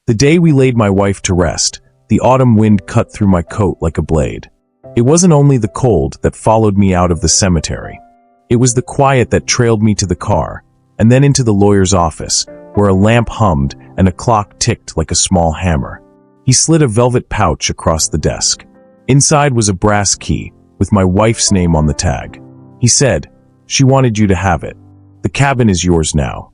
The day we laid my wife to rest, the autumn wind cut through my coat like a blade. It wasn't only the cold that followed me out of the cemetery. It was the quiet that trailed me to the car, and then into the lawyer's office, where a lamp hummed and a clock ticked like a small hammer. He slid a velvet pouch across the desk. Inside was a brass key, with my wife's name on the tag. He said, "She wanted you to have it. The cabin is yours now."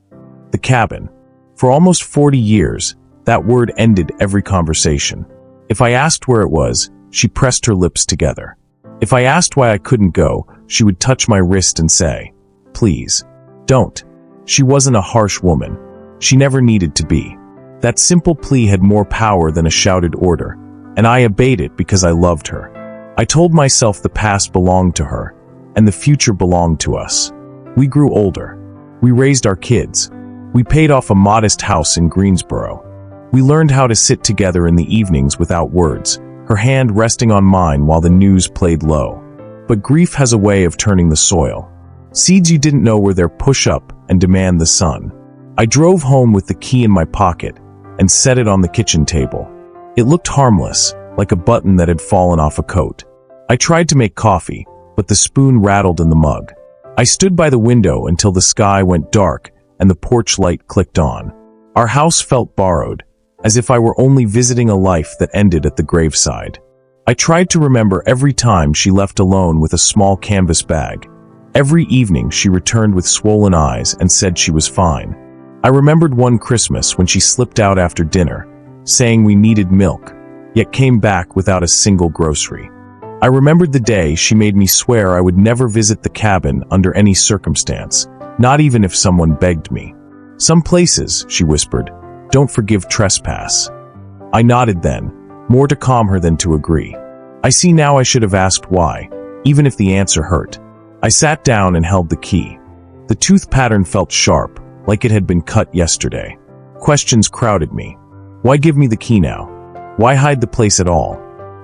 The cabin. For almost 40 years, that word ended every conversation. If I asked where it was, she pressed her lips together. If I asked why I couldn't go, she would touch my wrist and say, "Please, don't." She wasn't a harsh woman. She never needed to be. That simple plea had more power than a shouted order, and I obeyed it because I loved her. I told myself the past belonged to her, and the future belonged to us. We grew older. We raised our kids. We paid off a modest house in Greensboro. We learned how to sit together in the evenings without words, her hand resting on mine while the news played low. But grief has a way of turning the soil. Seeds you didn't know were there push up and demand the sun. I drove home with the key in my pocket and set it on the kitchen table. It looked harmless, like a button that had fallen off a coat. I tried to make coffee, but the spoon rattled in the mug. I stood by the window until the sky went dark and the porch light clicked on. Our house felt borrowed, as if I were only visiting a life that ended at the graveside. I tried to remember every time she left alone with a small canvas bag. Every evening she returned with swollen eyes and said she was fine. I remembered one Christmas when she slipped out after dinner, saying we needed milk, yet came back without a single grocery. I remembered the day she made me swear I would never visit the cabin under any circumstance, not even if someone begged me. "Some places," she whispered, "don't forgive trespass." I nodded then, more to calm her than to agree. I see now I should have asked why, even if the answer hurt. I sat down and held the key. The tooth pattern felt sharp, like it had been cut yesterday. Questions crowded me. Why give me the key now? Why hide the place at all?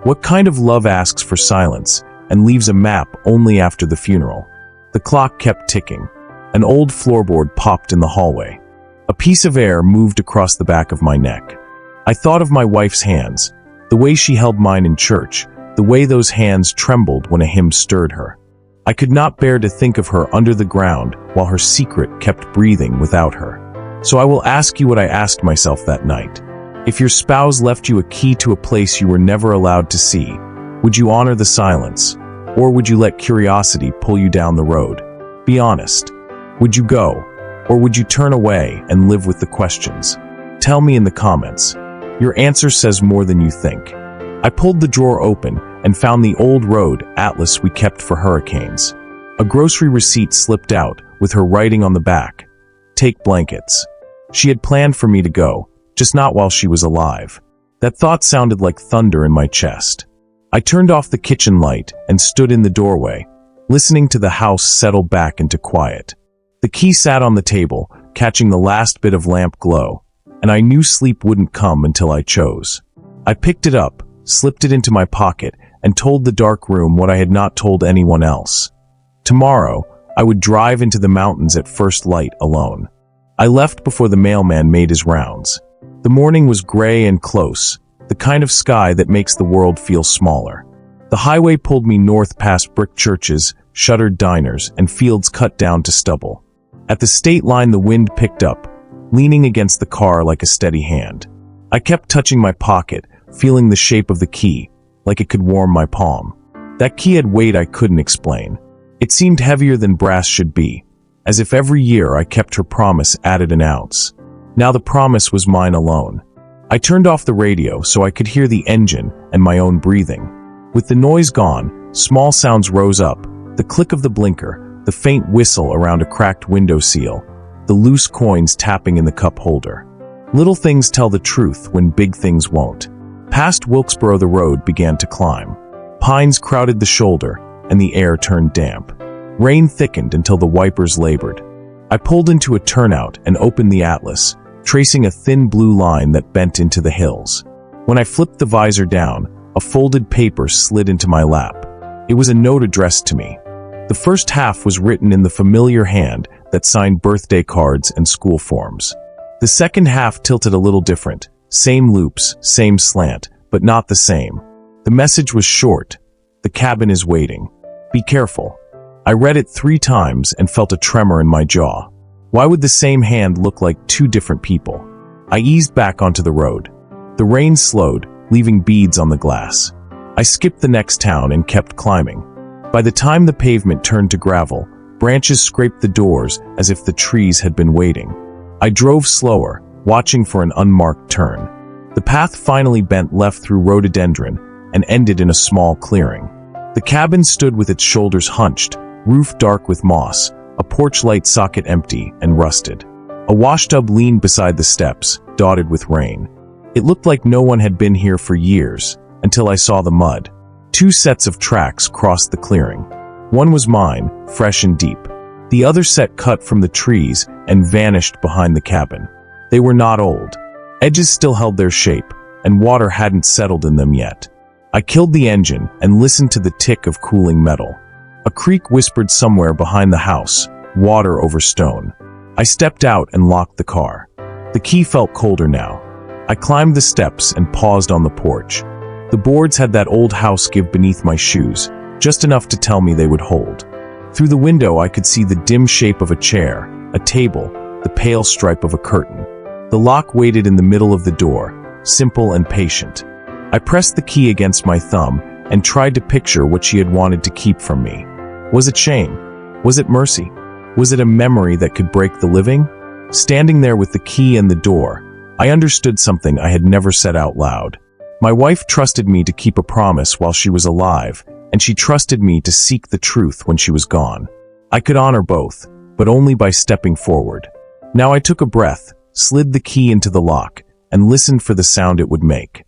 What kind of love asks for silence and leaves a map only after the funeral? The clock kept ticking. An old floorboard popped in the hallway. A piece of air moved across the back of my neck. I thought of my wife's hands, the way she held mine in church, the way those hands trembled when a hymn stirred her. I could not bear to think of her under the ground while her secret kept breathing without her. So I will ask you what I asked myself that night. If your spouse left you a key to a place you were never allowed to see, would you honor the silence? Or would you let curiosity pull you down the road? Be honest. Would you go? Or would you turn away and live with the questions? Tell me in the comments. Your answer says more than you think. I pulled the drawer open and found the old road atlas we kept for hurricanes. A grocery receipt slipped out with her writing on the back. "Take blankets." She had planned for me to go, just not while she was alive. That thought sounded like thunder in my chest. I turned off the kitchen light and stood in the doorway, listening to the house settle back into quiet. The key sat on the table, catching the last bit of lamp glow, and I knew sleep wouldn't come until I chose. I picked it up, slipped it into my pocket, and told the dark room what I had not told anyone else. Tomorrow, I would drive into the mountains at first light alone. I left before the mailman made his rounds. The morning was gray and close, the kind of sky that makes the world feel smaller. The highway pulled me north past brick churches, shuttered diners, and fields cut down to stubble. At the state line, the wind picked up, leaning against the car like a steady hand. I kept touching my pocket, feeling the shape of the key, like it could warm my palm. That key had weight I couldn't explain. It seemed heavier than brass should be, as if every year I kept her promise added an ounce. Now the promise was mine alone. I turned off the radio so I could hear the engine and my own breathing. With the noise gone, small sounds rose up, the click of the blinker, the faint whistle around a cracked window seal, the loose coins tapping in the cup holder. Little things tell the truth when big things won't. Past Wilkesboro the road began to climb. Pines crowded the shoulder, and the air turned damp. Rain thickened until the wipers labored. I pulled into a turnout and opened the atlas, tracing a thin blue line that bent into the hills. When I flipped the visor down, a folded paper slid into my lap. It was a note addressed to me. The first half was written in the familiar hand that signed birthday cards and school forms. The second half tilted a little different, Same loops, same slant, but not the same. The message was short. The cabin is waiting. Be careful. I read it 3 times and felt a tremor in my jaw. Why would the same hand look like 2 different people? I eased back onto the road. The rain slowed, leaving beads on the glass. I skipped the next town and kept climbing. By the time the pavement turned to gravel, branches scraped the doors as if the trees had been waiting. I drove slower, watching for an unmarked turn. The path finally bent left through rhododendron and ended in a small clearing. The cabin stood with its shoulders hunched, roof dark with moss, a porch light socket empty and rusted. A washtub leaned beside the steps, dotted with rain. It looked like no one had been here for years, until I saw the mud. 2 sets of tracks crossed the clearing. One was mine, fresh and deep. The other set cut from the trees and vanished behind the cabin. They were not old. Edges still held their shape, and water hadn't settled in them yet. I killed the engine and listened to the tick of cooling metal. A creak whispered somewhere behind the house, water over stone. I stepped out and locked the car. The key felt colder now. I climbed the steps and paused on the porch. The boards had that old house give beneath my shoes, just enough to tell me they would hold. Through the window I could see the dim shape of a chair, a table, the pale stripe of a curtain. The lock waited in the middle of the door, simple and patient. I pressed the key against my thumb and tried to picture what she had wanted to keep from me. Was it shame? Was it mercy? Was it a memory that could break the living? Standing there with the key and the door, I understood something I had never said out loud. My wife trusted me to keep a promise while she was alive, and she trusted me to seek the truth when she was gone. I could honor both, but only by stepping forward. Now I took a breath, slid the key into the lock, and listened for the sound it would make.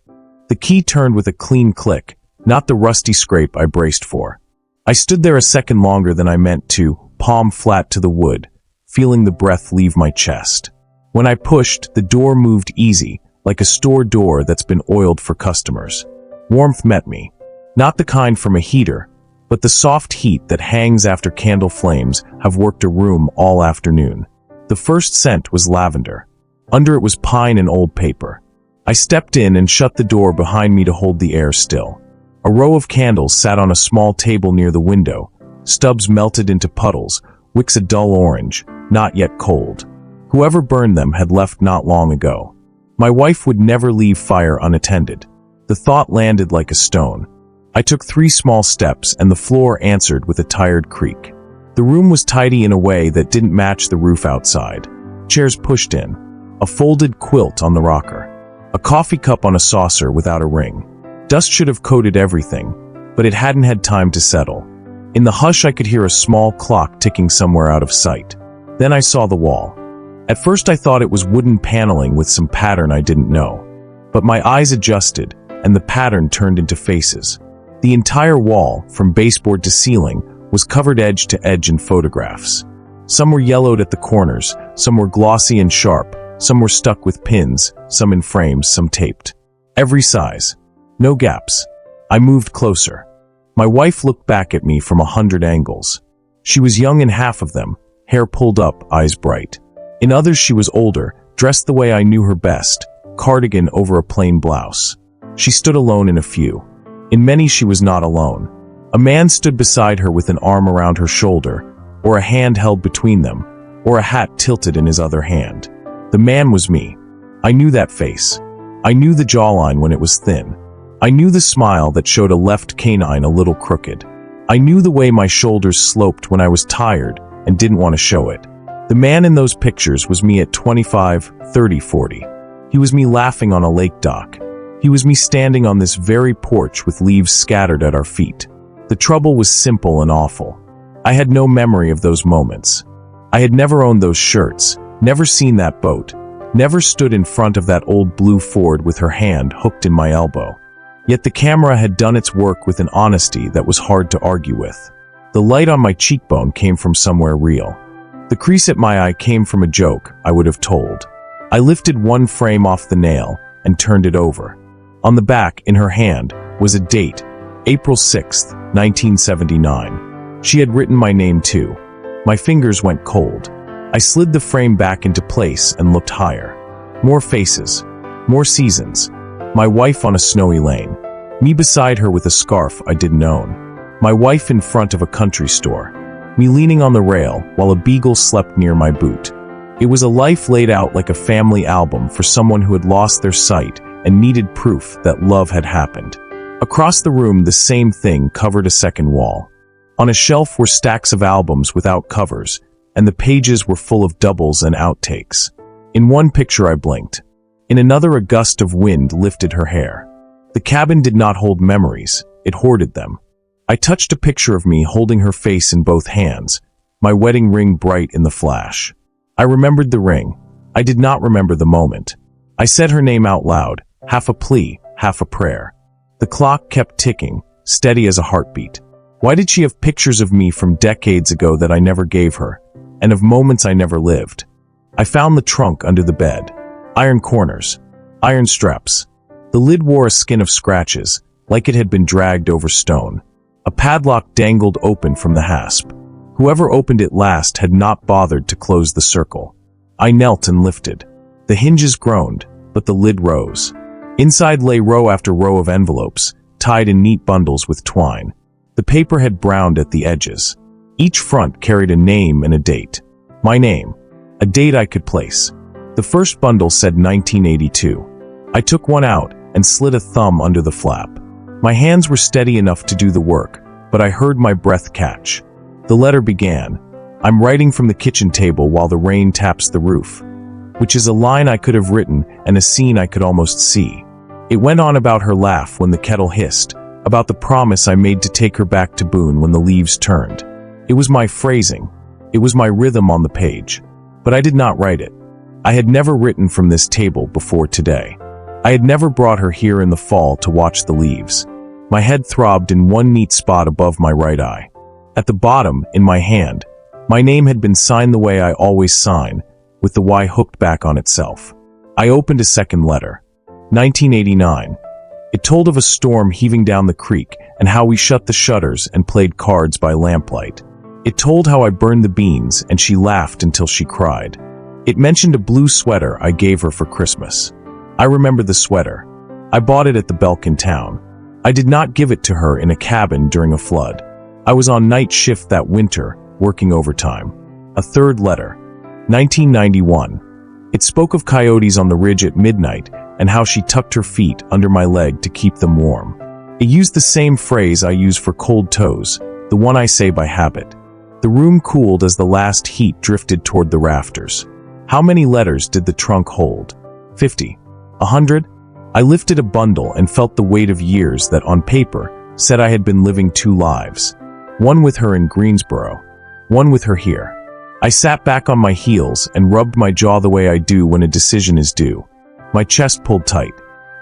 The key turned with a clean click, not the rusty scrape I braced for. I stood there a second longer than I meant to, palm flat to the wood, feeling the breath leave my chest. When I pushed, the door moved easy, like a store door that's been oiled for customers. Warmth met me. Not the kind from a heater, but the soft heat that hangs after candle flames have worked a room all afternoon. The first scent was lavender. Under it was pine and old paper. I stepped in and shut the door behind me to hold the air still. A row of candles sat on a small table near the window, stubs melted into puddles, wicks a dull orange, not yet cold. Whoever burned them had left not long ago. My wife would never leave fire unattended. The thought landed like a stone. I took 3 small steps and the floor answered with a tired creak. The room was tidy in a way that didn't match the roof outside. Chairs pushed in. A folded quilt on the rocker. A coffee cup on a saucer without a ring. Dust should have coated everything, but it hadn't had time to settle. In the hush I could hear a small clock ticking somewhere out of sight. Then I saw the wall. At first I thought it was wooden paneling with some pattern I didn't know. But my eyes adjusted, and the pattern turned into faces. The entire wall, from baseboard to ceiling, was covered edge to edge in photographs. Some were yellowed at the corners, some were glossy and sharp, some were stuck with pins, some in frames, some taped. Every size. No gaps. I moved closer. My wife looked back at me from 100 angles. She was young in half of them, hair pulled up, eyes bright. In others she was older, dressed the way I knew her best, cardigan over a plain blouse. She stood alone in a few. In many she was not alone. A man stood beside her with an arm around her shoulder, or a hand held between them, or a hat tilted in his other hand. The man was me. I knew that face. I knew the jawline when it was thin. I knew the smile that showed a left canine a little crooked. I knew the way my shoulders sloped when I was tired and didn't want to show it. The man in those pictures was me at 25, 30, 40. He was me laughing on a lake dock. He was me standing on this very porch with leaves scattered at our feet. The trouble was simple and awful. I had no memory of those moments. I had never owned those shirts, never seen that boat, never stood in front of that old blue Ford with her hand hooked in my elbow. Yet the camera had done its work with an honesty that was hard to argue with. The light on my cheekbone came from somewhere real. The crease at my eye came from a joke I would have told. I lifted one frame off the nail and turned it over. On the back, in her hand, was a date, April 6th, 1979. She had written my name too. My fingers went cold. I slid the frame back into place and looked higher. More faces. More seasons. My wife on a snowy lane. Me beside her with a scarf I didn't own. My wife in front of a country store. Me leaning on the rail while a beagle slept near my boot. It was a life laid out like a family album for someone who had lost their sight and needed proof that love had happened. Across the room, the same thing covered a second wall. On a shelf were stacks of albums without covers, and the pages were full of doubles and outtakes. In one picture I blinked. In another, a gust of wind lifted her hair. The cabin did not hold memories, it hoarded them. I touched a picture of me holding her face in both hands, my wedding ring bright in the flash. I remembered the ring. I did not remember the moment. I said her name out loud, half a plea, half a prayer. The clock kept ticking, steady as a heartbeat. Why did she have pictures of me from decades ago that I never gave her, and of moments I never lived? I found the trunk under the bed. Iron corners. Iron straps. The lid wore a skin of scratches, like it had been dragged over stone. A padlock dangled open from the hasp. Whoever opened it last had not bothered to close the circle. I knelt and lifted. The hinges groaned, but the lid rose. Inside lay row after row of envelopes, tied in neat bundles with twine. The paper had browned at the edges. Each front carried a name and a date. My name. A date I could place. The first bundle said 1982. I took one out and slid a thumb under the flap. My hands were steady enough to do the work, but I heard my breath catch. The letter began, "I'm writing from the kitchen table while the rain taps the roof," which is a line I could have written and a scene I could almost see. It went on about her laugh when the kettle hissed, about the promise I made to take her back to Boone when the leaves turned. It was my phrasing. It was my rhythm on the page. But I did not write it. I had never written from this table before today. I had never brought her here in the fall to watch the leaves. My head throbbed in one neat spot above my right eye. At the bottom, in my hand, my name had been signed the way I always sign, with the Y hooked back on itself. I opened a second letter. 1989. It told of a storm heaving down the creek and how we shut the shutters and played cards by lamplight. It told how I burned the beans and she laughed until she cried. It mentioned a blue sweater I gave her for Christmas. I remember the sweater. I bought it at the Belk in town. I did not give it to her in a cabin during a flood. I was on night shift that winter, working overtime. A third letter. 1991. It spoke of coyotes on the ridge at midnight and how she tucked her feet under my leg to keep them warm. It used the same phrase I use for cold toes, the one I say by habit. The room cooled as the last heat drifted toward the rafters. How many letters did the trunk hold? 50? 100? I lifted a bundle and felt the weight of years that, on paper, said I had been living two lives. One with her in Greensboro, one with her here. I sat back on my heels and rubbed my jaw the way I do when a decision is due. My chest pulled tight.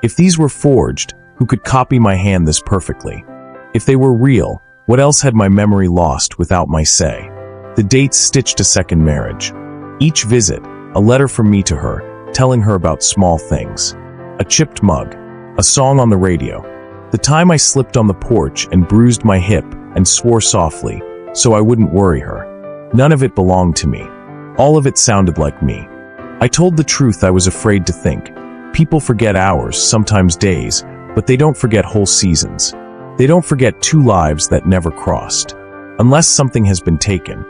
If these were forged, who could copy my hand this perfectly? If they were real, what else had my memory lost without my say? The dates stitched a second marriage. Each visit, a letter from me to her, telling her about small things. A chipped mug, a song on the radio. The time I slipped on the porch and bruised my hip and swore softly, so I wouldn't worry her. None of it belonged to me. All of it sounded like me. I told the truth I was afraid to think. People forget hours, sometimes days, but they don't forget whole seasons. They don't forget two lives that never crossed. Unless something has been taken,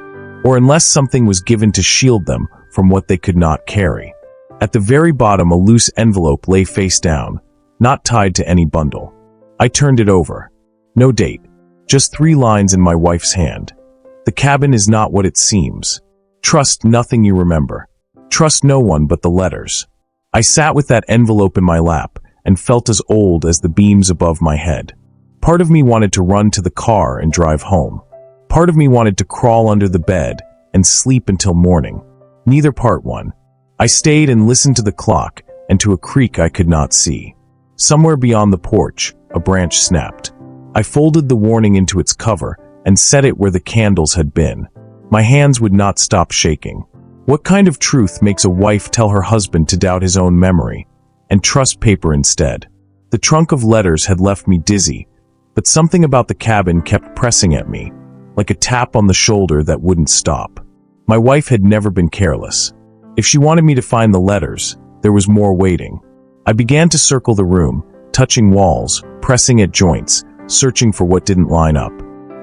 or unless something was given to shield them from what they could not carry. At the very bottom, a loose envelope lay face down, not tied to any bundle. I turned it over. No date. Just 3 lines in my wife's hand. The cabin is not what it seems. Trust nothing you remember. Trust no one but the letters. I sat with that envelope in my lap and felt as old as the beams above my head. Part of me wanted to run to the car and drive home. Part of me wanted to crawl under the bed and sleep until morning. Neither part won. I stayed and listened to the clock and to a creak I could not see. Somewhere beyond the porch, a branch snapped. I folded the warning into its cover and set it where the candles had been. My hands would not stop shaking. What kind of truth makes a wife tell her husband to doubt his own memory and trust paper instead? The trunk of letters had left me dizzy, but something about the cabin kept pressing at me, like a tap on the shoulder that wouldn't stop. My wife had never been careless. If she wanted me to find the letters, there was more waiting. I began to circle the room, touching walls, pressing at joints, searching for what didn't line up.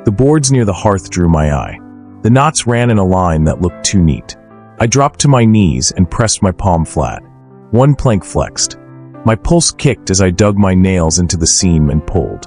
The boards near the hearth drew my eye. The knots ran in a line that looked too neat. I dropped to my knees and pressed my palm flat. One plank flexed. My pulse kicked as I dug my nails into the seam and pulled.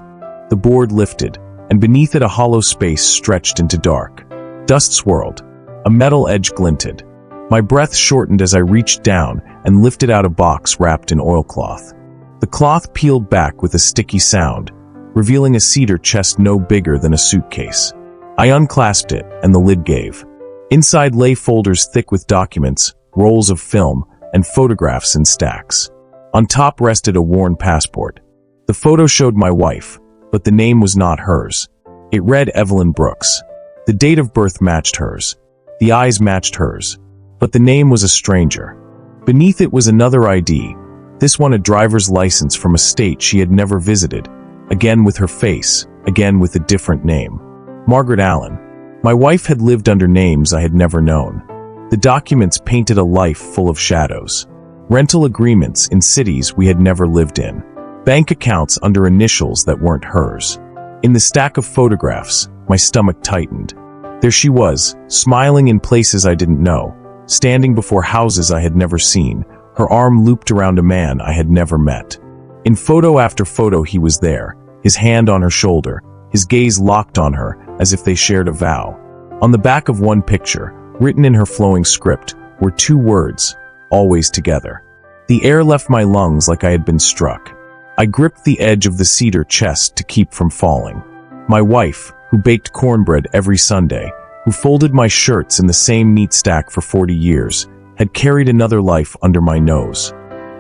The board lifted, and beneath it a hollow space stretched into dark. Dust swirled. A metal edge glinted. My breath shortened as I reached down and lifted out a box wrapped in oilcloth. The cloth peeled back with a sticky sound, revealing a cedar chest no bigger than a suitcase. I unclasped it, and the lid gave. Inside lay folders thick with documents, rolls of film, and photographs in stacks. On top rested a worn passport. The photo showed my wife, but the name was not hers. It read Evelyn Brooks. The date of birth matched hers. The eyes matched hers. But the name was a stranger. Beneath it was another ID, this one a driver's license from a state she had never visited, again with her face, again with a different name. Margaret Allen. My wife had lived under names I had never known. The documents painted a life full of shadows. Rental agreements in cities we had never lived in. Bank accounts under initials that weren't hers. In the stack of photographs, my stomach tightened. There she was, smiling in places I didn't know, standing before houses I had never seen, her arm looped around a man I had never met. In photo after photo he was there, his hand on her shoulder, his gaze locked on her as if they shared a vow. On the back of one picture, written in her flowing script, were two words, always together. The air left my lungs like I had been struck. I gripped the edge of the cedar chest to keep from falling. My wife, who baked cornbread every Sunday, who folded my shirts in the same neat stack for 40 years, had carried another life under my nose.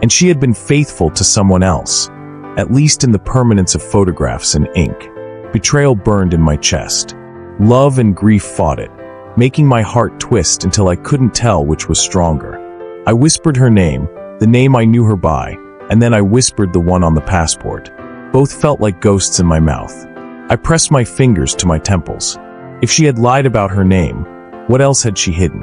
And she had been faithful to someone else, at least in the permanence of photographs and ink. Betrayal burned in my chest. Love and grief fought it, making my heart twist until I couldn't tell which was stronger. I whispered her name, the name I knew her by, and then I whispered the one on the passport. Both felt like ghosts in my mouth. I pressed my fingers to my temples. If she had lied about her name, what else had she hidden?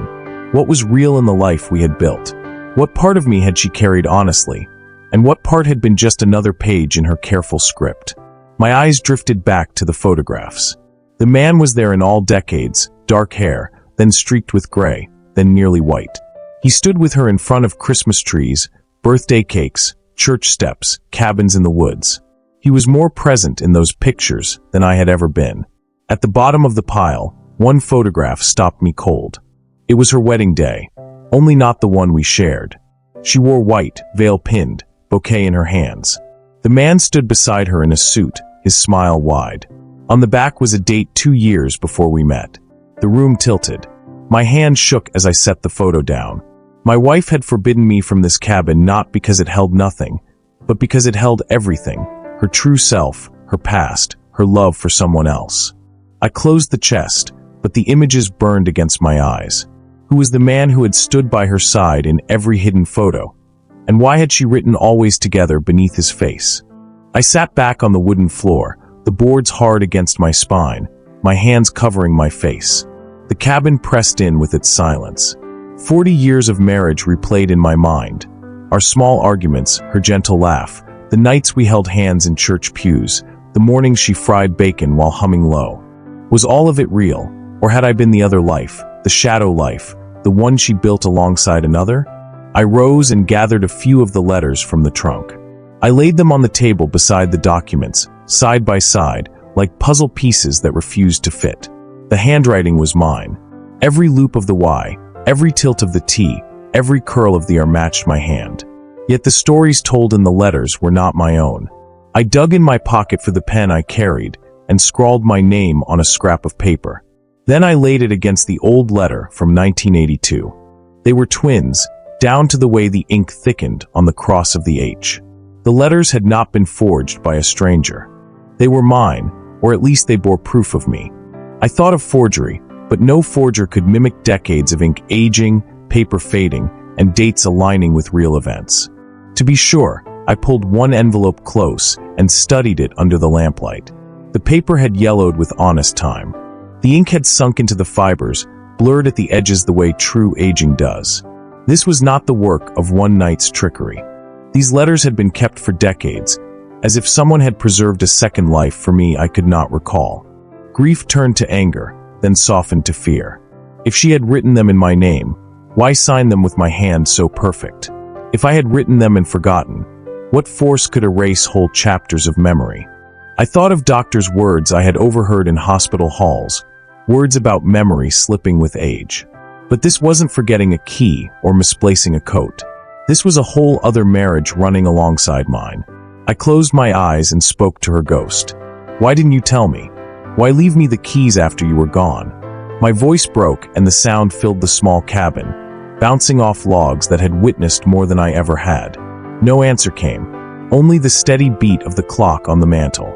What was real in the life we had built? What part of me had she carried honestly? And what part had been just another page in her careful script? My eyes drifted back to the photographs. The man was there in all decades, dark hair, then streaked with gray, then nearly white. He stood with her in front of Christmas trees, birthday cakes, church steps, cabins in the woods. He was more present in those pictures than I had ever been. At the bottom of the pile, one photograph stopped me cold. It was her wedding day, only not the one we shared. She wore white, veil pinned, bouquet in her hands. The man stood beside her in a suit, his smile wide. On the back was a date 2 years before we met. The room tilted. My hand shook as I set the photo down. My wife had forbidden me from this cabin not because it held nothing, but because it held everything, her true self, her past, her love for someone else. I closed the chest, but the images burned against my eyes. Who was the man who had stood by her side in every hidden photo? And why had she written always together beneath his face? I sat back on the wooden floor, the boards hard against my spine, my hands covering my face. The cabin pressed in with its silence. 40 years of marriage replayed in my mind. Our small arguments, her gentle laugh, the nights we held hands in church pews, the mornings she fried bacon while humming low. Was all of it real, or had I been the other life, the shadow life, the one she built alongside another? I rose and gathered a few of the letters from the trunk. I laid them on the table beside the documents, side by side, like puzzle pieces that refused to fit. The handwriting was mine. Every loop of the Y, every tilt of the T, every curl of the R matched my hand. Yet the stories told in the letters were not my own. I dug in my pocket for the pen I carried and scrawled my name on a scrap of paper. Then I laid it against the old letter from 1982. They were twins, down to the way the ink thickened on the cross of the H. The letters had not been forged by a stranger. They were mine, or at least they bore proof of me. I thought of forgery, but no forger could mimic decades of ink aging, paper fading, and dates aligning with real events. To be sure, I pulled one envelope close and studied it under the lamplight. The paper had yellowed with honest time. The ink had sunk into the fibers, blurred at the edges the way true aging does. This was not the work of one night's trickery. These letters had been kept for decades, as if someone had preserved a second life for me I could not recall. Grief turned to anger, then softened to fear. If she had written them in my name, why sign them with my hand so perfect? If I had written them and forgotten, what force could erase whole chapters of memory? I thought of doctors' words I had overheard in hospital halls, words about memory slipping with age. But this wasn't forgetting a key or misplacing a coat. This was a whole other marriage running alongside mine. I closed my eyes and spoke to her ghost. Why didn't you tell me? Why leave me the keys after you were gone? My voice broke and the sound filled the small cabin, bouncing off logs that had witnessed more than I ever had. No answer came, only the steady beat of the clock on the mantel.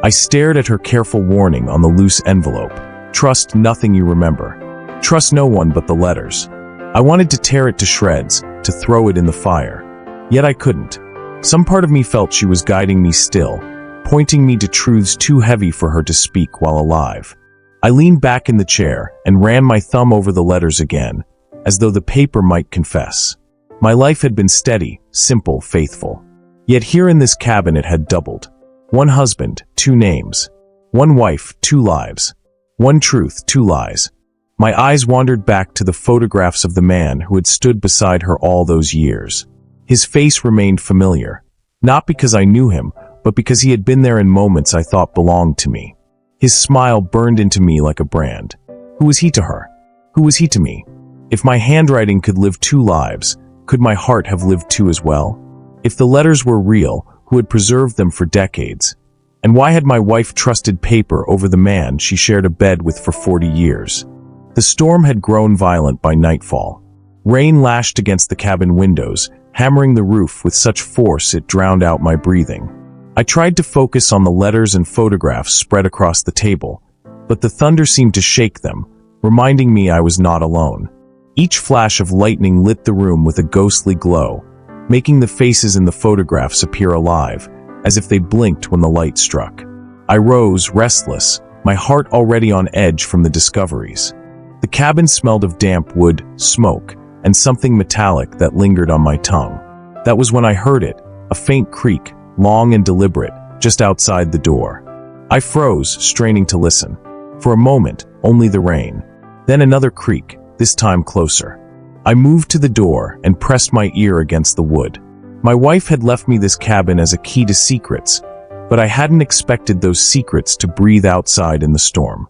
I stared at her careful warning on the loose envelope. Trust nothing you remember. Trust no one but the letters. I wanted to tear it to shreds, to throw it in the fire. Yet I couldn't. Some part of me felt she was guiding me still, pointing me to truths too heavy for her to speak while alive. I leaned back in the chair and ran my thumb over the letters again, as though the paper might confess. My life had been steady, simple, faithful. Yet here in this cabin it had doubled. One husband, two names. One wife, two lives. One truth, two lies. My eyes wandered back to the photographs of the man who had stood beside her all those years. His face remained familiar, not because I knew him, but because he had been there in moments I thought belonged to me. His smile burned into me like a brand. Who was he to her? Who was he to me? If my handwriting could live two lives, could my heart have lived two as well? If the letters were real, who had preserved them for decades? And why had my wife trusted paper over the man she shared a bed with for 40 years? The storm had grown violent by nightfall. Rain lashed against the cabin windows, hammering the roof with such force it drowned out my breathing. I tried to focus on the letters and photographs spread across the table, but the thunder seemed to shake them, reminding me I was not alone. Each flash of lightning lit the room with a ghostly glow, making the faces in the photographs appear alive, as if they blinked when the light struck. I rose, restless, my heart already on edge from the discoveries. The cabin smelled of damp wood, smoke, and something metallic that lingered on my tongue. That was when I heard it, a faint creak, long and deliberate, just outside the door. I froze, straining to listen. For a moment, only the rain. Then another creak, this time closer. I moved to the door and pressed my ear against the wood. My wife had left me this cabin as a key to secrets, but I hadn't expected those secrets to breathe outside in the storm.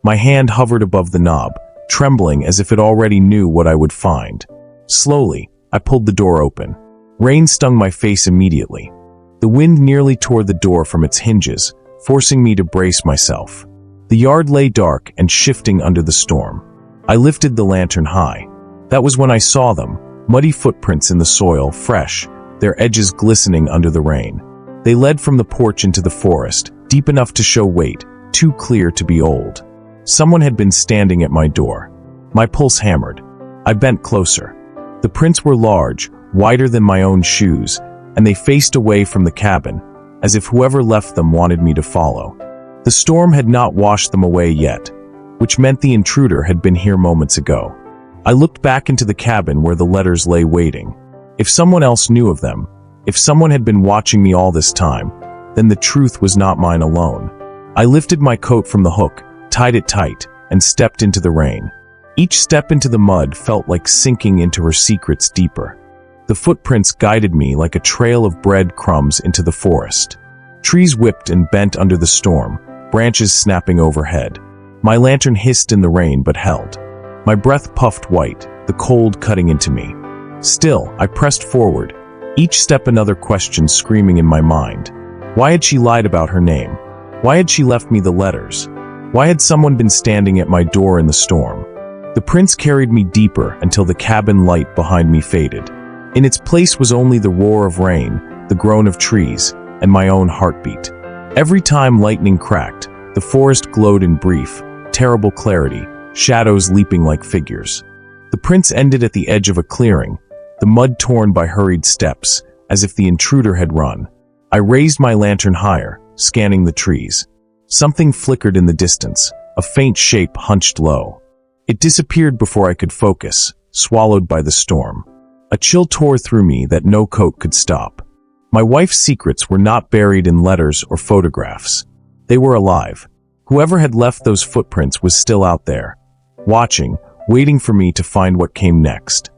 My hand hovered above the knob, trembling as if it already knew what I would find. Slowly, I pulled the door open. Rain stung my face immediately. The wind nearly tore the door from its hinges, forcing me to brace myself. The yard lay dark and shifting under the storm. I lifted the lantern high. That was when I saw them, muddy footprints in the soil, fresh, their edges glistening under the rain. They led from the porch into the forest, deep enough to show weight, too clear to be old. Someone had been standing at my door. My pulse hammered. I bent closer. The prints were large, wider than my own shoes, and they faced away from the cabin, as if whoever left them wanted me to follow. The storm had not washed them away yet, which meant the intruder had been here moments ago. I looked back into the cabin where the letters lay waiting. If someone else knew of them, if someone had been watching me all this time, then the truth was not mine alone. I lifted my coat from the hook, tied it tight, and stepped into the rain. Each step into the mud felt like sinking into her secrets deeper. The footprints guided me like a trail of breadcrumbs into the forest. Trees whipped and bent under the storm, branches snapping overhead. My lantern hissed in the rain but held. My breath puffed white, the cold cutting into me. Still, I pressed forward, each step another question screaming in my mind. Why had she lied about her name? Why had she left me the letters? Why had someone been standing at my door in the storm? The prints carried me deeper until the cabin light behind me faded. In its place was only the roar of rain, the groan of trees, and my own heartbeat. Every time lightning cracked, the forest glowed in brief, terrible clarity, shadows leaping like figures. The prints ended at the edge of a clearing, the mud torn by hurried steps, as if the intruder had run. I raised my lantern higher, scanning the trees. Something flickered in the distance, a faint shape hunched low. It disappeared before I could focus, swallowed by the storm. A chill tore through me that no coat could stop. My wife's secrets were not buried in letters or photographs. They were alive. Whoever had left those footprints was still out there, watching, waiting for me to find what came next.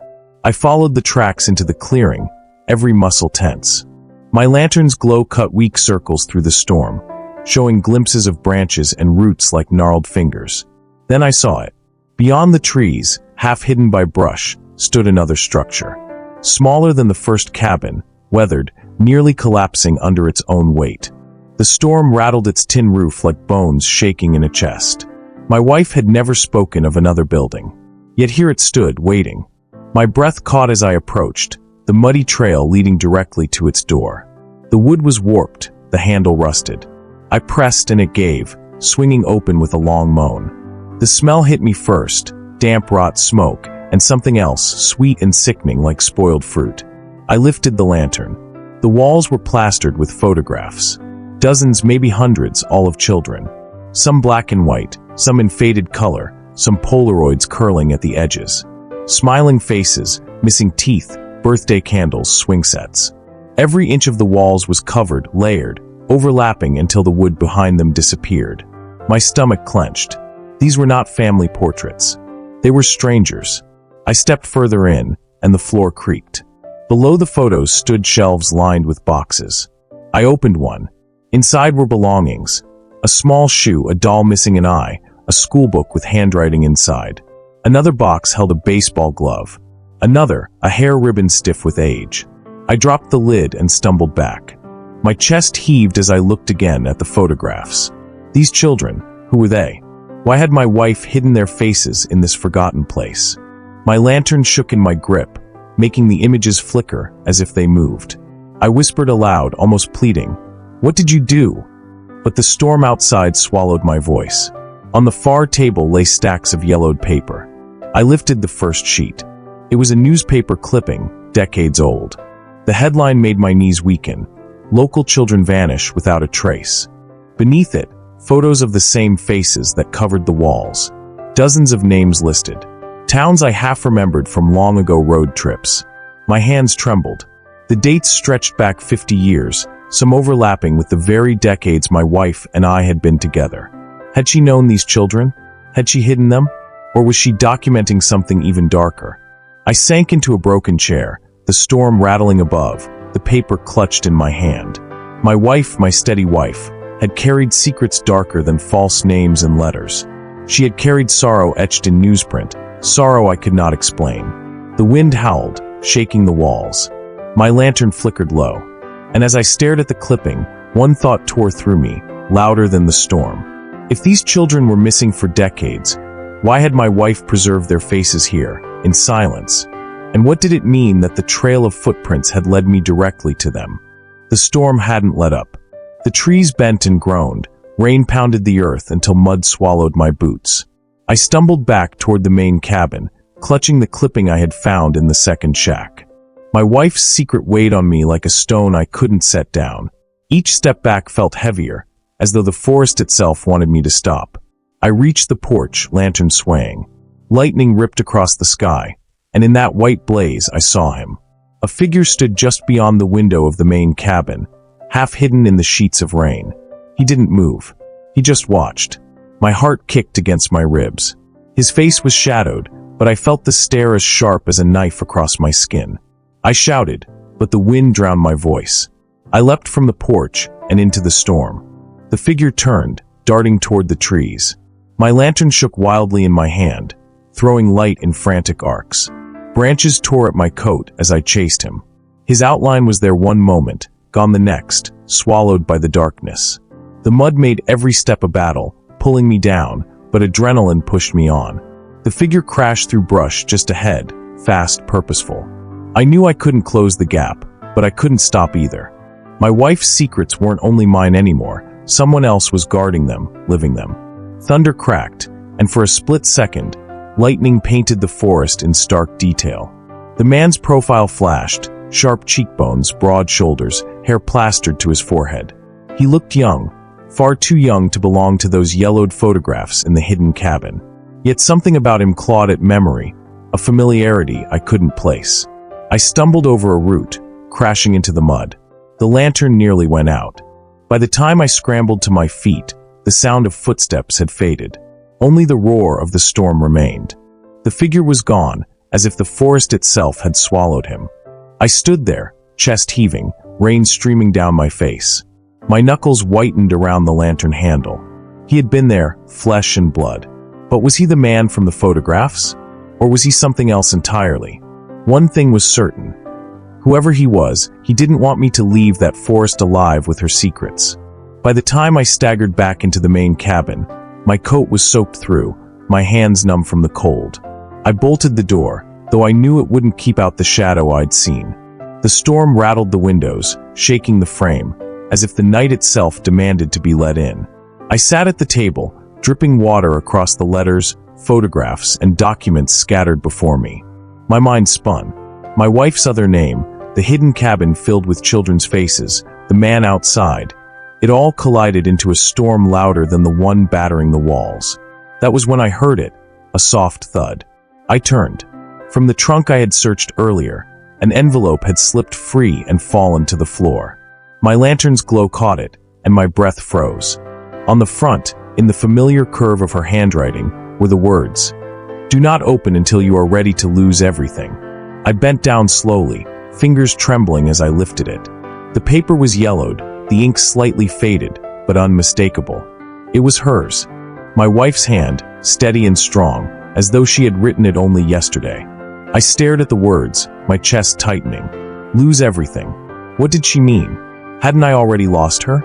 I followed the tracks into the clearing, every muscle tense. My lantern's glow cut weak circles through the storm, showing glimpses of branches and roots like gnarled fingers. Then I saw it. Beyond the trees, half hidden by brush, stood another structure. Smaller than the first cabin, weathered, nearly collapsing under its own weight. The storm rattled its tin roof like bones shaking in a chest. My wife had never spoken of another building. Yet here it stood, waiting. My breath caught as I approached, the muddy trail leading directly to its door. The wood was warped, the handle rusted. I pressed and it gave, swinging open with a long moan. The smell hit me first, damp rot smoke, and something else, sweet and sickening like spoiled fruit. I lifted the lantern. The walls were plastered with photographs. Dozens, maybe hundreds, all of children. Some black and white, some in faded color, some Polaroids curling at the edges. Smiling faces, missing teeth, birthday candles, swing sets. Every inch of the walls was covered, layered, overlapping until the wood behind them disappeared. My stomach clenched. These were not family portraits. They were strangers. I stepped further in, and the floor creaked. Below the photos stood shelves lined with boxes. I opened one. Inside were belongings. A small shoe, a doll missing an eye, a schoolbook with handwriting inside. Another box held a baseball glove. Another, a hair ribbon stiff with age. I dropped the lid and stumbled back. My chest heaved as I looked again at the photographs. These children, who were they? Why had my wife hidden their faces in this forgotten place? My lantern shook in my grip, making the images flicker as if they moved. I whispered aloud, almost pleading, "What did you do?" But the storm outside swallowed my voice. On the far table lay stacks of yellowed paper. I lifted the first sheet. It was a newspaper clipping, decades old. The headline made my knees weaken. Local children vanish without a trace. Beneath it, photos of the same faces that covered the walls. Dozens of names listed. Towns I half remembered from long ago road trips. My hands trembled. The dates stretched back 50 years, some overlapping with the very decades my wife and I had been together. Had she known these children? Had she hidden them? Or was she documenting something even darker? I sank into a broken chair, the storm rattling above, the paper clutched in my hand. My wife, my steady wife, had carried secrets darker than false names and letters. She had carried sorrow etched in newsprint, sorrow I could not explain. The wind howled, shaking the walls. My lantern flickered low. And as I stared at the clipping, one thought tore through me, louder than the storm. If these children were missing for decades, why had my wife preserved their faces here, in silence? And what did it mean that the trail of footprints had led me directly to them? The storm hadn't let up. The trees bent and groaned, rain pounded the earth until mud swallowed my boots. I stumbled back toward the main cabin, clutching the clipping I had found in the second shack. My wife's secret weighed on me like a stone I couldn't set down. Each step back felt heavier, as though the forest itself wanted me to stop. I reached the porch, lantern swaying. Lightning ripped across the sky, and in that white blaze I saw him. A figure stood just beyond the window of the main cabin, half hidden in the sheets of rain. He didn't move. He just watched. My heart kicked against my ribs. His face was shadowed, but I felt the stare as sharp as a knife across my skin. I shouted, but the wind drowned my voice. I leapt from the porch and into the storm. The figure turned, darting toward the trees. My lantern shook wildly in my hand, throwing light in frantic arcs. Branches tore at my coat as I chased him. His outline was there one moment, gone the next, swallowed by the darkness. The mud made every step a battle, pulling me down, but adrenaline pushed me on. The figure crashed through brush just ahead, fast, purposeful. I knew I couldn't close the gap, but I couldn't stop either. My wife's secrets weren't only mine anymore. Someone else was guarding them, living them. Thunder cracked, and for a split second, lightning painted the forest in stark detail. The man's profile flashed, sharp cheekbones, broad shoulders, hair plastered to his forehead. He looked young, far too young to belong to those yellowed photographs in the hidden cabin. Yet something about him clawed at memory, a familiarity I couldn't place. I stumbled over a root, crashing into the mud. The lantern nearly went out. By the time I scrambled to my feet, the sound of footsteps had faded. Only the roar of the storm remained. The figure was gone, as if the forest itself had swallowed him. I stood there, chest heaving, rain streaming down my face. My knuckles whitened around the lantern handle. He had been there, flesh and blood. But was he the man from the photographs? Or was he something else entirely? One thing was certain. Whoever he was, he didn't want me to leave that forest alive with her secrets. By the time I staggered back into the main cabin, my coat was soaked through, my hands numb from the cold. I bolted the door, though I knew it wouldn't keep out the shadow I'd seen. The storm rattled the windows, shaking the frame, as if the night itself demanded to be let in. I sat at the table, dripping water across the letters, photographs, and documents scattered before me. My mind spun. My wife's other name, the hidden cabin filled with children's faces, the man outside. It all collided into a storm louder than the one battering the walls. That was when I heard it, a soft thud. I turned. From the trunk I had searched earlier, an envelope had slipped free and fallen to the floor. My lantern's glow caught it, and my breath froze. On the front, in the familiar curve of her handwriting, were the words, "Do not open until you are ready to lose everything." I bent down slowly, fingers trembling as I lifted it. The paper was yellowed, the ink slightly faded, but unmistakable. It was hers. My wife's hand, steady and strong, as though she had written it only yesterday. I stared at the words, my chest tightening. Lose everything. What did she mean? Hadn't I already lost her?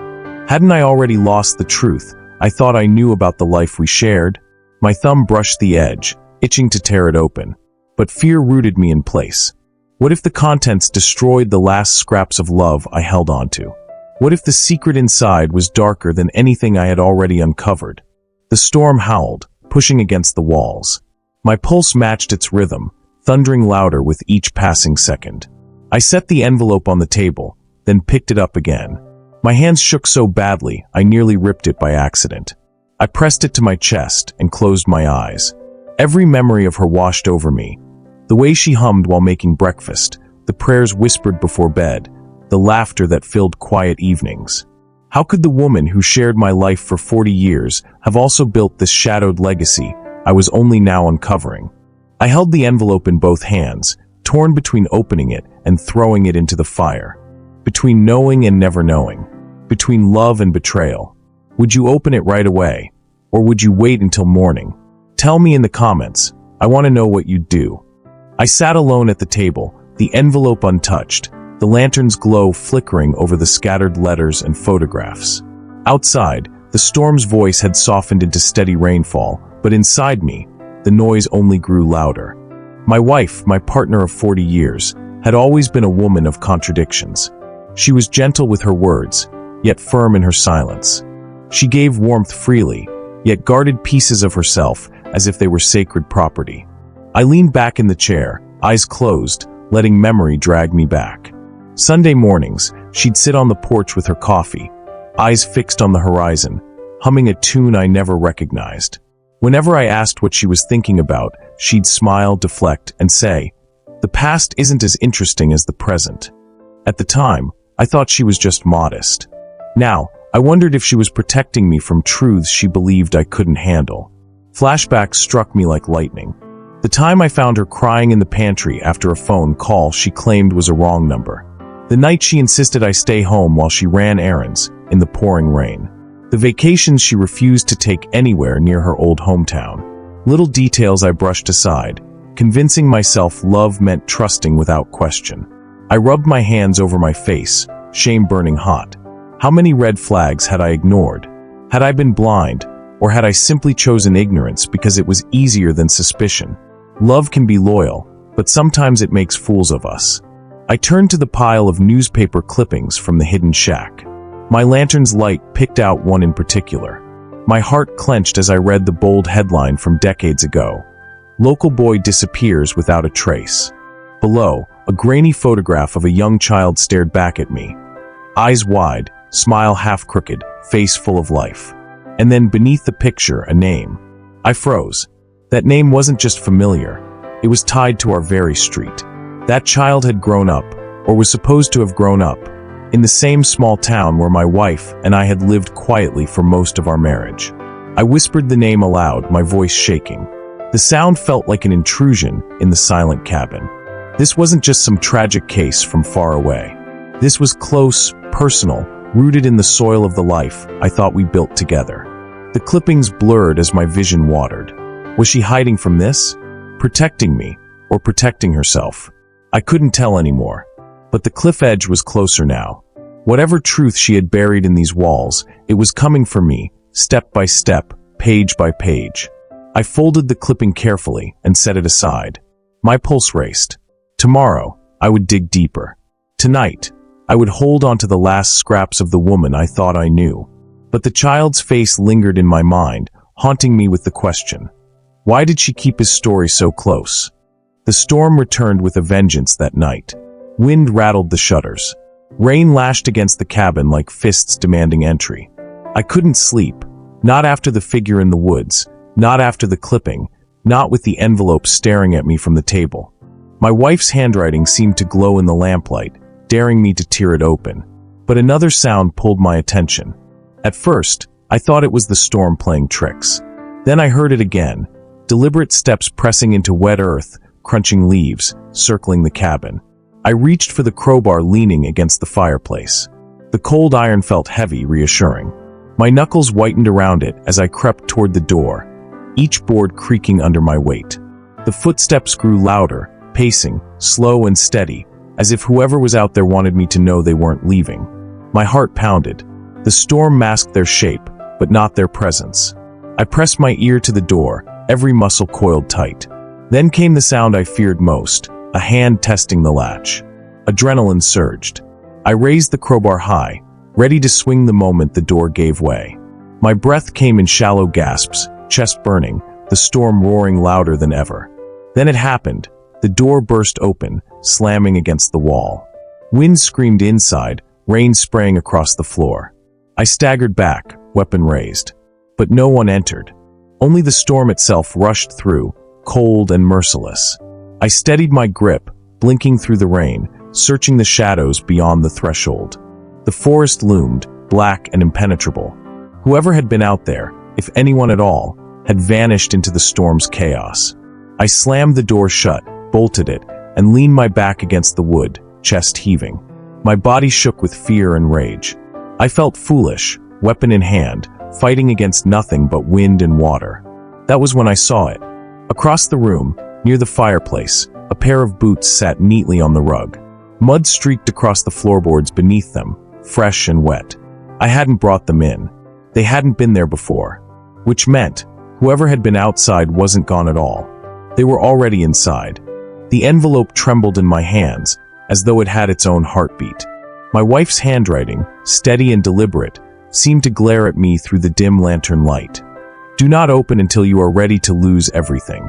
Hadn't I already lost the truth I thought I knew about the life we shared? My thumb brushed the edge, itching to tear it open. But fear rooted me in place. What if the contents destroyed the last scraps of love I held onto? What if the secret inside was darker than anything I had already uncovered? The storm howled, pushing against the walls. My pulse matched its rhythm, thundering louder with each passing second. I set the envelope on the table, then picked it up again. My hands shook so badly, I nearly ripped it by accident. I pressed it to my chest and closed my eyes. Every memory of her washed over me. The way she hummed while making breakfast, the prayers whispered before bed, the laughter that filled quiet evenings. How could the woman who shared my life for 40 years have also built this shadowed legacy I was only now uncovering? I held the envelope in both hands, torn between opening it and throwing it into the fire. Between knowing and never knowing. Between love and betrayal. Would you open it right away? Or would you wait until morning? Tell me in the comments. I want to know what you'd do. I sat alone at the table, the envelope untouched, the lantern's glow flickering over the scattered letters and photographs. Outside, the storm's voice had softened into steady rainfall, but inside me, the noise only grew louder. My wife, my partner of 40 years, had always been a woman of contradictions. She was gentle with her words, yet firm in her silence. She gave warmth freely, yet guarded pieces of herself as if they were sacred property. I leaned back in the chair, eyes closed, letting memory drag me back. Sunday mornings, she'd sit on the porch with her coffee, eyes fixed on the horizon, humming a tune I never recognized. Whenever I asked what she was thinking about, she'd smile, deflect, and say, "The past isn't as interesting as the present." At the time, I thought she was just modest. Now, I wondered if she was protecting me from truths she believed I couldn't handle. Flashbacks struck me like lightning. The time I found her crying in the pantry after a phone call she claimed was a wrong number. The night she insisted I stay home while she ran errands in the pouring rain. The vacations she refused to take anywhere near her old hometown. Little details I brushed aside, convincing myself love meant trusting without question. I rubbed my hands over my face, shame burning hot. How many red flags had I ignored? Had I been blind, or had I simply chosen ignorance because it was easier than suspicion? Love can be loyal, but sometimes it makes fools of us. I turned to the pile of newspaper clippings from the hidden shack. My lantern's light picked out one in particular. My heart clenched as I read the bold headline from decades ago. Local boy disappears without a trace. Below, a grainy photograph of a young child stared back at me. Eyes wide, smile half crooked, face full of life. And then beneath the picture, a name. I froze. That name wasn't just familiar. It was tied to our very street. That child had grown up, or was supposed to have grown up, in the same small town where my wife and I had lived quietly for most of our marriage. I whispered the name aloud, my voice shaking. The sound felt like an intrusion in the silent cabin. This wasn't just some tragic case from far away. This was close, personal, rooted in the soil of the life I thought we built together. The clippings blurred as my vision watered. Was she hiding from this? Protecting me, or protecting herself? I couldn't tell anymore. But the cliff edge was closer now. Whatever truth she had buried in these walls, it was coming for me, step by step, page by page. I folded the clipping carefully and set it aside. My pulse raced. Tomorrow, I would dig deeper. Tonight, I would hold on to the last scraps of the woman I thought I knew. But the child's face lingered in my mind, haunting me with the question. Why did she keep his story so close? The storm returned with a vengeance that night. Wind rattled the shutters. Rain lashed against the cabin like fists demanding entry. I couldn't sleep, not after the figure in the woods, not after the clipping, not with the envelope staring at me from the table. My wife's handwriting seemed to glow in the lamplight, daring me to tear it open. But another sound pulled my attention. At first, I thought it was the storm playing tricks. Then I heard it again, deliberate steps pressing into wet earth, crunching leaves, circling the cabin. I reached for the crowbar leaning against the fireplace. The cold iron felt heavy, reassuring. My knuckles whitened around it as I crept toward the door, each board creaking under my weight. The footsteps grew louder, pacing, slow and steady, as if whoever was out there wanted me to know they weren't leaving. My heart pounded. The storm masked their shape, but not their presence. I pressed my ear to the door, every muscle coiled tight. Then came the sound I feared most, a hand testing the latch. Adrenaline surged. I raised the crowbar high, ready to swing the moment the door gave way. My breath came in shallow gasps, chest burning, the storm roaring louder than ever. Then it happened. The door burst open, slamming against the wall. Wind screamed inside, rain spraying across the floor. I staggered back, weapon raised. But no one entered. Only the storm itself rushed through, cold and merciless. I steadied my grip, blinking through the rain, searching the shadows beyond the threshold. The forest loomed, black and impenetrable. Whoever had been out there, if anyone at all, had vanished into the storm's chaos. I slammed the door shut, bolted it, and leaned my back against the wood, chest heaving. My body shook with fear and rage. I felt foolish, weapon in hand, fighting against nothing but wind and water. That was when I saw it. Across the room, near the fireplace, a pair of boots sat neatly on the rug. Mud streaked across the floorboards beneath them, fresh and wet. I hadn't brought them in. They hadn't been there before. Which meant, whoever had been outside wasn't gone at all. They were already inside. The envelope trembled in my hands, as though it had its own heartbeat. My wife's handwriting, steady and deliberate, seemed to glare at me through the dim lantern light. Do not open until you are ready to lose everything.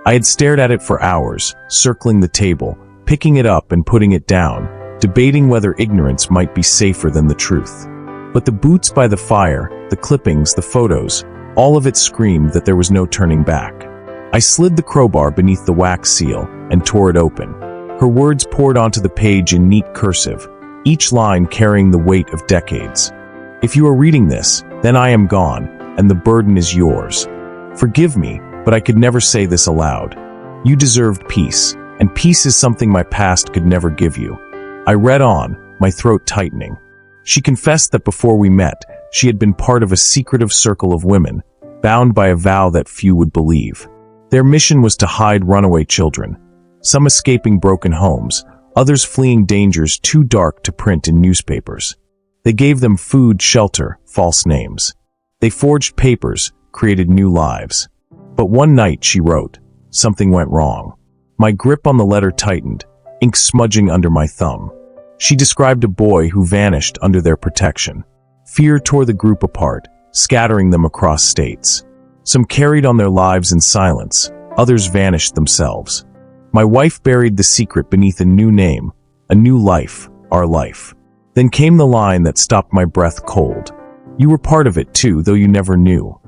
I had stared at it for hours, circling the table, picking it up and putting it down, debating whether ignorance might be safer than the truth. But the boots by the fire, the clippings, the photos, all of it screamed that there was no turning back. I slid the crowbar beneath the wax seal and tore it open. Her words poured onto the page in neat cursive, each line carrying the weight of decades. If you are reading this, then I am gone, and the burden is yours. Forgive me, but I could never say this aloud. You deserved peace, and peace is something my past could never give you. I read on, my throat tightening. She confessed that before we met, she had been part of a secretive circle of women, bound by a vow that few would believe. Their mission was to hide runaway children, some escaping broken homes, others fleeing dangers too dark to print in newspapers. They gave them food, shelter, false names. They forged papers, created new lives. But one night, she wrote, something went wrong. My grip on the letter tightened, ink smudging under my thumb. She described a boy who vanished under their protection. Fear tore the group apart, scattering them across states. Some carried on their lives in silence, others vanished themselves. My wife buried the secret beneath a new name, a new life, our life. Then came the line that stopped my breath cold. You were part of it too, though you never knew.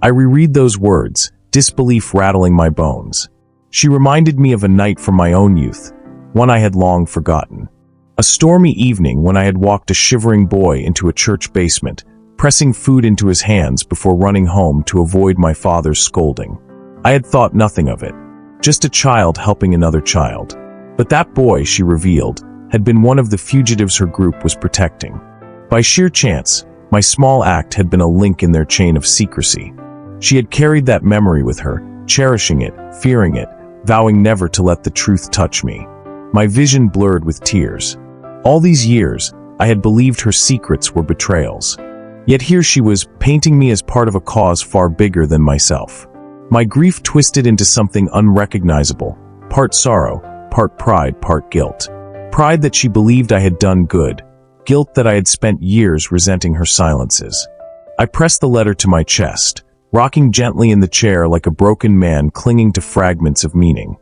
I reread those words, disbelief rattling my bones. She reminded me of a night from my own youth, one I had long forgotten. A stormy evening when I had walked a shivering boy into a church basement, pressing food into his hands before running home to avoid my father's scolding. I had thought nothing of it, just a child helping another child. But that boy, she revealed, had been one of the fugitives her group was protecting. By sheer chance, my small act had been a link in their chain of secrecy. She had carried that memory with her, cherishing it, fearing it, vowing never to let the truth touch me. My vision blurred with tears. All these years, I had believed her secrets were betrayals. Yet here she was, painting me as part of a cause far bigger than myself. My grief twisted into something unrecognizable, part sorrow, part pride, part guilt. Pride that she believed I had done good, guilt that I had spent years resenting her silences. I pressed the letter to my chest, rocking gently in the chair like a broken man clinging to fragments of meaning.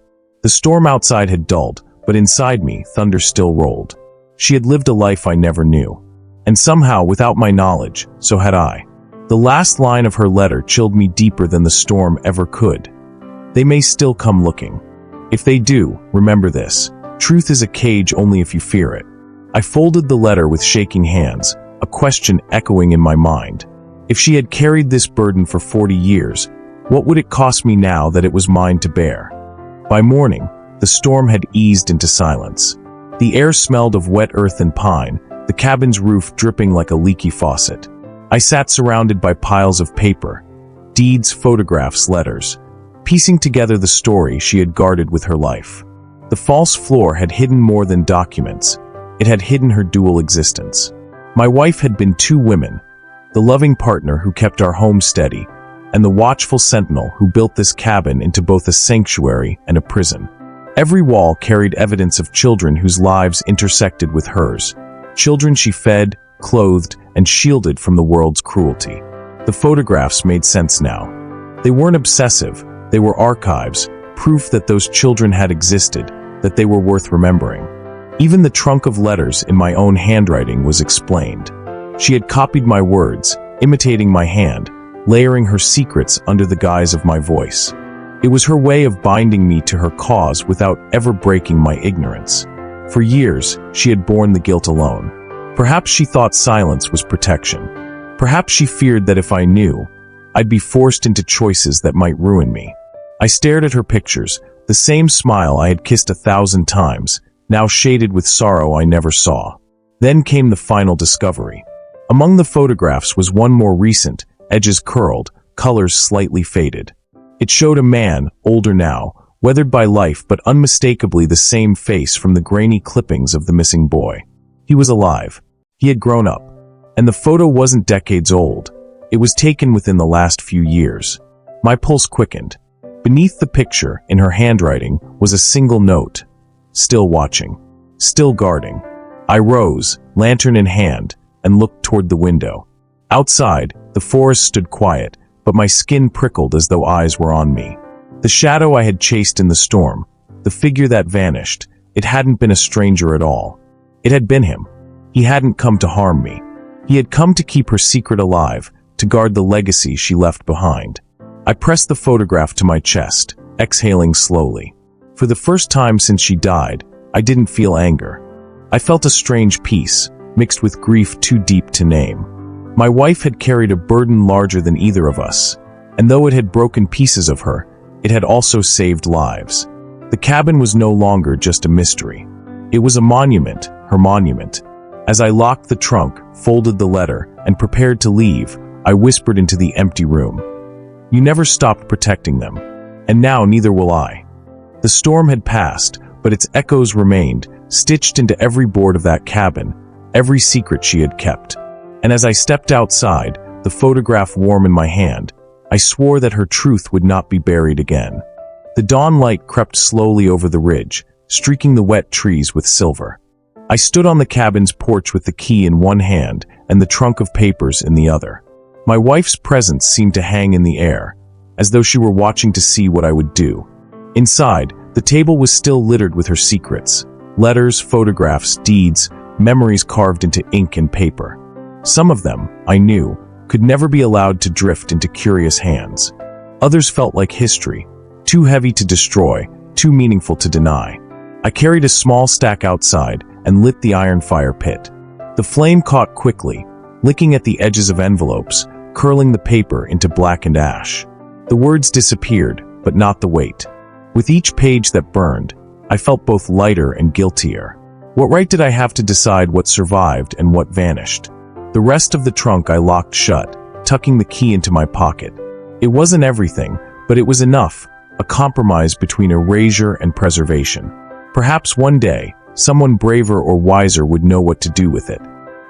The storm outside had dulled, but inside me, thunder still rolled. She had lived a life I never knew. And somehow, without my knowledge, so had I. The last line of her letter chilled me deeper than the storm ever could. They may still come looking. If they do, remember this: truth is a cage only if you fear it. I folded the letter with shaking hands, a question echoing in my mind. If she had carried this burden for 40 years, what would it cost me now that it was mine to bear? By morning, the storm had eased into silence. The air smelled of wet earth and pine, the cabin's roof dripping like a leaky faucet. I sat surrounded by piles of paper, deeds, photographs, letters, piecing together the story she had guarded with her life. The false floor had hidden more than documents. It had hidden her dual existence. My wife had been two women, the loving partner who kept our home steady, and the watchful sentinel who built this cabin into both a sanctuary and a prison. Every wall carried evidence of children whose lives intersected with hers, children she fed, clothed, and shielded from the world's cruelty. The photographs made sense now. They weren't obsessive, they were archives, proof that those children had existed, that they were worth remembering. Even the trunk of letters in my own handwriting was explained. She had copied my words, imitating my hand, layering her secrets under the guise of my voice. It was her way of binding me to her cause without ever breaking my ignorance. For years, she had borne the guilt alone. Perhaps she thought silence was protection. Perhaps she feared that if I knew, I'd be forced into choices that might ruin me. I stared at her pictures, the same smile I had kissed 1,000 times, now shaded with sorrow I never saw. Then came the final discovery. Among the photographs was one more recent, edges curled, colors slightly faded. It showed a man, older now, weathered by life but unmistakably the same face from the grainy clippings of the missing boy. He was alive. He had grown up. And the photo wasn't decades old. It was taken within the last few years. My pulse quickened. Beneath the picture, in her handwriting, was a single note. Still watching. Still guarding. I rose, lantern in hand, and looked toward the window. Outside, the forest stood quiet, but my skin prickled as though eyes were on me. The shadow I had chased in the storm, the figure that vanished, it hadn't been a stranger at all. It had been him. He hadn't come to harm me. He had come to keep her secret alive, to guard the legacy she left behind. I pressed the photograph to my chest, exhaling slowly. For the first time since she died, I didn't feel anger. I felt a strange peace, mixed with grief too deep to name. My wife had carried a burden larger than either of us, and though it had broken pieces of her, it had also saved lives. The cabin was no longer just a mystery. It was a monument, her monument. As I locked the trunk, folded the letter, and prepared to leave, I whispered into the empty room. You never stopped protecting them, and now neither will I. The storm had passed, but its echoes remained, stitched into every board of that cabin, every secret she had kept. And as I stepped outside, the photograph warm in my hand, I swore that her truth would not be buried again. The dawn light crept slowly over the ridge, streaking the wet trees with silver. I stood on the cabin's porch with the key in one hand and the trunk of papers in the other. My wife's presence seemed to hang in the air, as though she were watching to see what I would do. Inside, the table was still littered with her secrets. Letters, photographs, deeds, memories carved into ink and paper. Some of them, I knew, could never be allowed to drift into curious hands. Others felt like history, too heavy to destroy, too meaningful to deny. I carried a small stack outside and lit the iron fire pit. The flame caught quickly, licking at the edges of envelopes, curling the paper into blackened ash. The words disappeared, but not the weight. With each page that burned, I felt both lighter and guiltier. What right did I have to decide what survived and what vanished? The rest of the trunk I locked shut, tucking the key into my pocket. It wasn't everything, but it was enough, a compromise between erasure and preservation. Perhaps one day, someone braver or wiser would know what to do with it.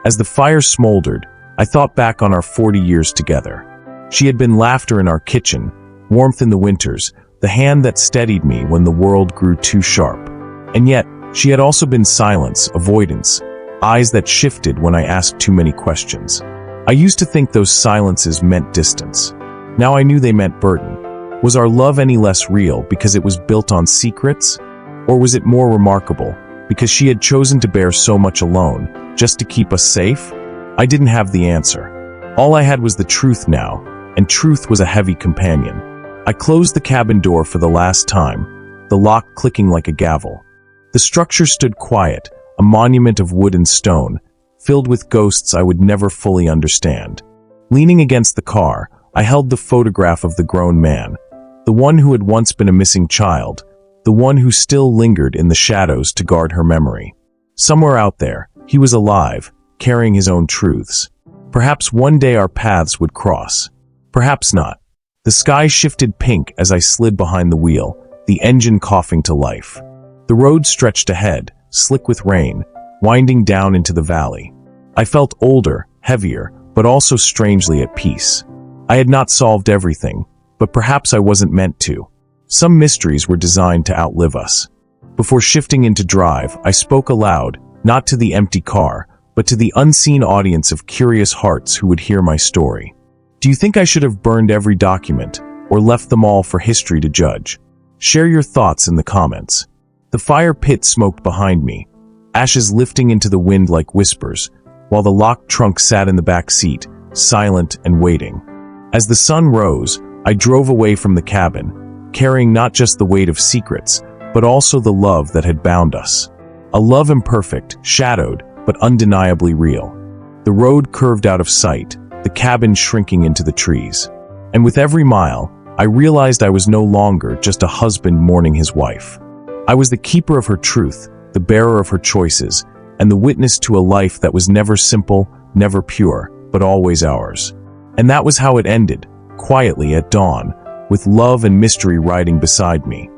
As the fire smoldered, I thought back on our 40 years together. She had been laughter in our kitchen, warmth in the winters, the hand that steadied me when the world grew too sharp. And yet, she had also been silence, avoidance, eyes that shifted when I asked too many questions. I used to think those silences meant distance. Now I knew they meant burden. Was our love any less real because it was built on secrets? Or was it more remarkable because she had chosen to bear so much alone, just to keep us safe? I didn't have the answer. All I had was the truth now, and truth was a heavy companion. I closed the cabin door for the last time, the lock clicking like a gavel. The structure stood quiet, a monument of wood and stone, filled with ghosts I would never fully understand. Leaning against the car, I held the photograph of the grown man, the one who had once been a missing child, the one who still lingered in the shadows to guard her memory. Somewhere out there, he was alive, carrying his own truths. Perhaps one day our paths would cross. Perhaps not. The sky shifted pink as I slid behind the wheel, the engine coughing to life. The road stretched ahead, slick with rain, winding down into the valley. I felt older, heavier, but also strangely at peace. I had not solved everything, but perhaps I wasn't meant to. Some mysteries were designed to outlive us. Before shifting into drive, I spoke aloud, not to the empty car, but to the unseen audience of curious hearts who would hear my story. Do you think I should have burned every document, or left them all for history to judge? Share your thoughts in the comments. The fire pit smoked behind me, ashes lifting into the wind like whispers, while the locked trunk sat in the back seat, silent and waiting. As the sun rose, I drove away from the cabin, carrying not just the weight of secrets, but also the love that had bound us. A love imperfect, shadowed, but undeniably real. The road curved out of sight, the cabin shrinking into the trees. And with every mile, I realized I was no longer just a husband mourning his wife. I was the keeper of her truth, the bearer of her choices, and the witness to a life that was never simple, never pure, but always ours. And that was how it ended, quietly at dawn, with love and mystery riding beside me.